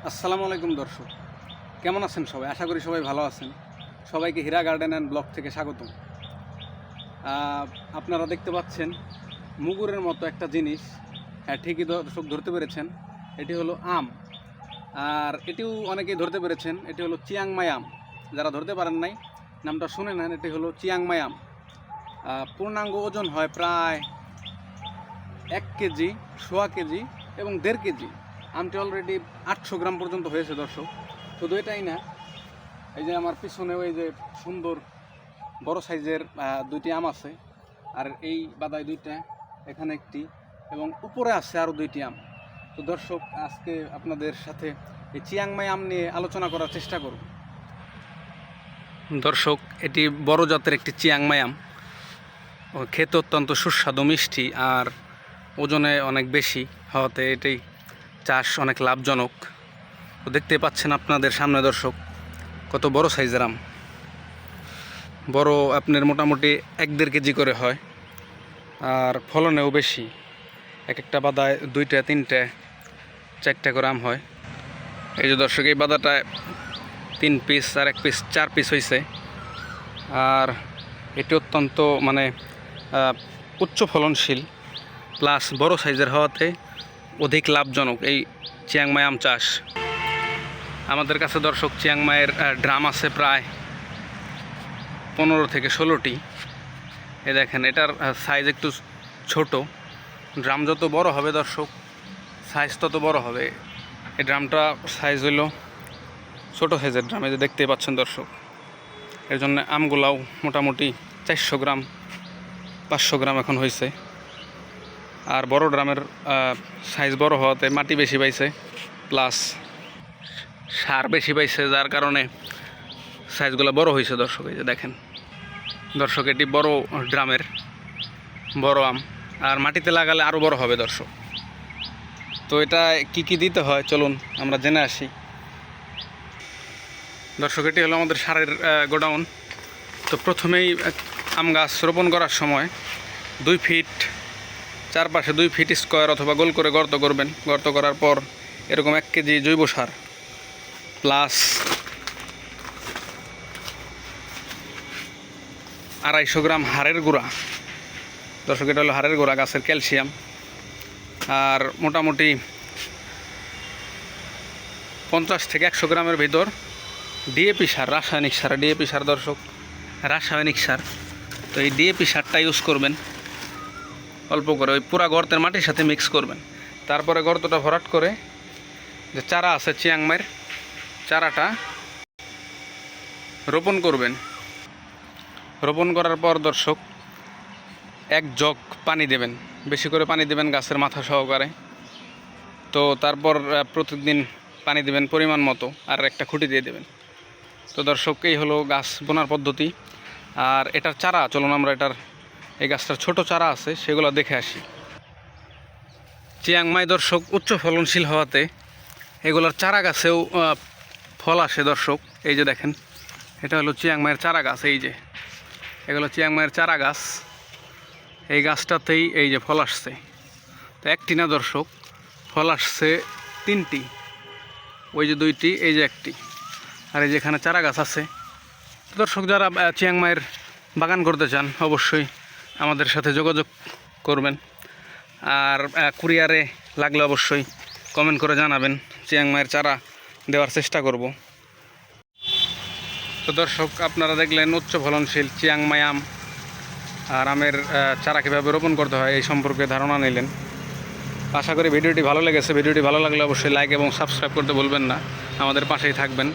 আসসালামু আলাইকুম দর্শক, কেমন আছেন সবাই? আশা করি সবাই ভালো আছেন। সবাইকে হীরা গার্ডেন অ্যান্ড ব্লগ থেকে স্বাগতম। আপনারা দেখতে পাচ্ছেন মুগুরের মতো একটা জিনিস। হ্যাঁ, ঠিকই দর্শক ধরতে পেরেছেন, এটি হলো আম। আর এটিও অনেকেই ধরতে পেরেছেন, এটি হলো চিয়াংমাই আম। যারা ধরতে পারেন নাই, নামটা শুনে নেন, এটি হলো চিয়াংমাই আম। পূর্ণাঙ্গ ওজন হয় প্রায় 1 কেজি, সোয়া কেজি এবং 1.5 কেজি। আমটি অলরেডি 800 গ্রাম পর্যন্ত হয়েছে দর্শক। শুধু এটাই না, এই যে আমার পিছনে ওই যে সুন্দর বড় সাইজের 2টি আম আছে, আর এই বাদায় 2টা, এখানে একটি, এবং উপরে আছে আরও 2টি আম। তো দর্শক, আজকে আপনাদের সাথে এই চিয়াংমাই আম নিয়ে আলোচনা করার চেষ্টা করব। দর্শক, এটি বড় জাতের একটি চিয়াংমাই আম। খেতে অত্যন্ত সুস্বাদু, মিষ্টি, আর ওজনে অনেক বেশি হওয়াতে এটি চাষ অনেক লাভজনক। তো দেখতে পাচ্ছেন আপনাদের সামনে দর্শক, কত বড় সাইজের আম। বড় আপনার মোটামুটি 1-1.5 কেজি করে হয়, আর ফলনেও বেশি। এক একটা বাদায় 2টা, 3টা, 4টা করে আম হয়। এই যে দর্শক, এই বাদাটায় 3 পিস আর 1 পিস 4 পিস হয়েছে। আর এটি অত্যন্ত উচ্চ ফলনশীল প্লাস বড় সাইজের হওয়াতে অধিক লাভজনক এই চিয়াংমাই আম চাষ। আমাদের কাছে দর্শক চিয়াংমাইয়ের ড্রাম আছে প্রায় 15 থেকে 16টি। এ দেখেন, এটার সাইজ একটু ছোট। ড্রাম যত বড় হবে দর্শক, সাইজ তত বড় হবে। এই ড্রামটা সাইজ হইল ছোটো সাইজের ড্রাম, এই যে দেখতে পাচ্ছেন দর্শক। এর জন্য আমগুলাও মোটামুটি 400 গ্রাম, 500 গ্রাম এখন হয়েছে। আর বড় ড্রামের সাইজ বড় হওয়াতে মাটি বেশি পাইছে, প্লাস সার বেশি পাইছে, যার কারণে সাইজগুলো বড় হয়েছে দর্শক। এই যে দেখেন দর্শক, এটি বড় ড্রামের বড় আম, আর মাটিতে লাগালে আরও বড় হবে দর্শক। তো এটা কি কি দিতে হয় চলুন আমরা জেনে আসি। দর্শক, এটি হলো আমাদের সারের গোডাউন। তো প্রথমেই আম গাছ রোপণ করার সময় 2 ফিট চারপাশে 2 ফিট স্কোয়ার অথবা গোল করে গর্ত করবেন। গর্ত করার পর এরকম 1 কেজি জৈব সার প্লাস 250 গ্রাম হাড়ের গুঁড়া। দর্শক, এটা হলো হাড়ের গুঁড়া, গাছের ক্যালসিয়াম। আর মোটামুটি 50 থেকে 100 গ্রামের ভিতর ডিএপি সার, রাসায়নিক সার। ডিএপি সার দর্শক, রাসায়নিক সার। তো এই ডিএপি সারটা ইউজ করবেন অল্প করে, ওই পুরা গর্তের মাটির সাথে মিক্স করবেন। তারপরে গর্তটা ভরাট করে যে চারা আছে চিয়াংমাইয়ের, চারাটা রোপণ করবেন। রোপণ করার পর দর্শক 1 জগ পানি দেবেন, বেশি করে পানি দেবেন গাছের মাথা সহকারে। তো তারপর প্রতিদিন পানি দেবেন পরিমাণ মতো, আর একটা খুঁটি দিয়ে দেবেন। তো দর্শক, এই হলো গাছ বোনার পদ্ধতি। আর এটার চারা, চলুন আমরা এই গাছটার ছোট চারা আছে সেগুলো দেখে আসি। চিয়াংমাই দর্শক উচ্চ ফলনশীল হওয়াতে এগুলোর চারা গাছেও ফল আসে দর্শক। এই যে দেখেন, এটা হলো চিয়াংমাইয়ের চারা গাছ। এই যে এগুলো চিয়াংমাইয়ের চারা গাছ। এই গাছটাতেই এই যে ফল আসছে। তো একটি না দর্শক, ফল আসছে 3টি। ওই যে 2টি, এই যে 1টি, আর এই যেখানে চারা গাছ আছে। দর্শক, যারা চিয়াংমাইয়ের বাগান করতে চান অবশ্যই আমাদের সাথে যোগাযোগ করবেন। আর কুরিয়ারে লাগলে অবশ্যই কমেন্ট করে জানাবেন, চিয়াংমাইয়ের চারা দেওয়ার চেষ্টা করব। তো দর্শক, আপনারা দেখলেন উচ্চ ফলনশীল চিয়াংমাই আম। আর আমের চারা কীভাবে রোপণ করতে হয় এই সম্পর্কে ধারণা নিলেন। আশা করি ভিডিওটি ভালো লেগেছে। ভিডিওটি ভালো লাগলে অবশ্যই লাইক এবং সাবস্ক্রাইব করতে ভুলবেন না। আমাদের পাশেই থাকবেন।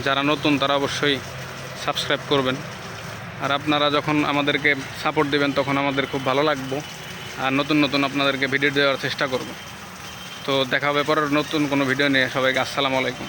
যারা নতুন তারা অবশ্যই সাবস্ক্রাইব করবেন। আর আপনারা যখন আমাদেরকে সাপোর্ট দেবেন তখন আমাদের খুব ভালো লাগবে, আর নতুন নতুন আপনাদেরকে ভিডিও দেওয়ার চেষ্টা করব। তো দেখা হবে পরের নতুন কোনো ভিডিও নিয়ে। সবাইকে আসসালামু আলাইকুম।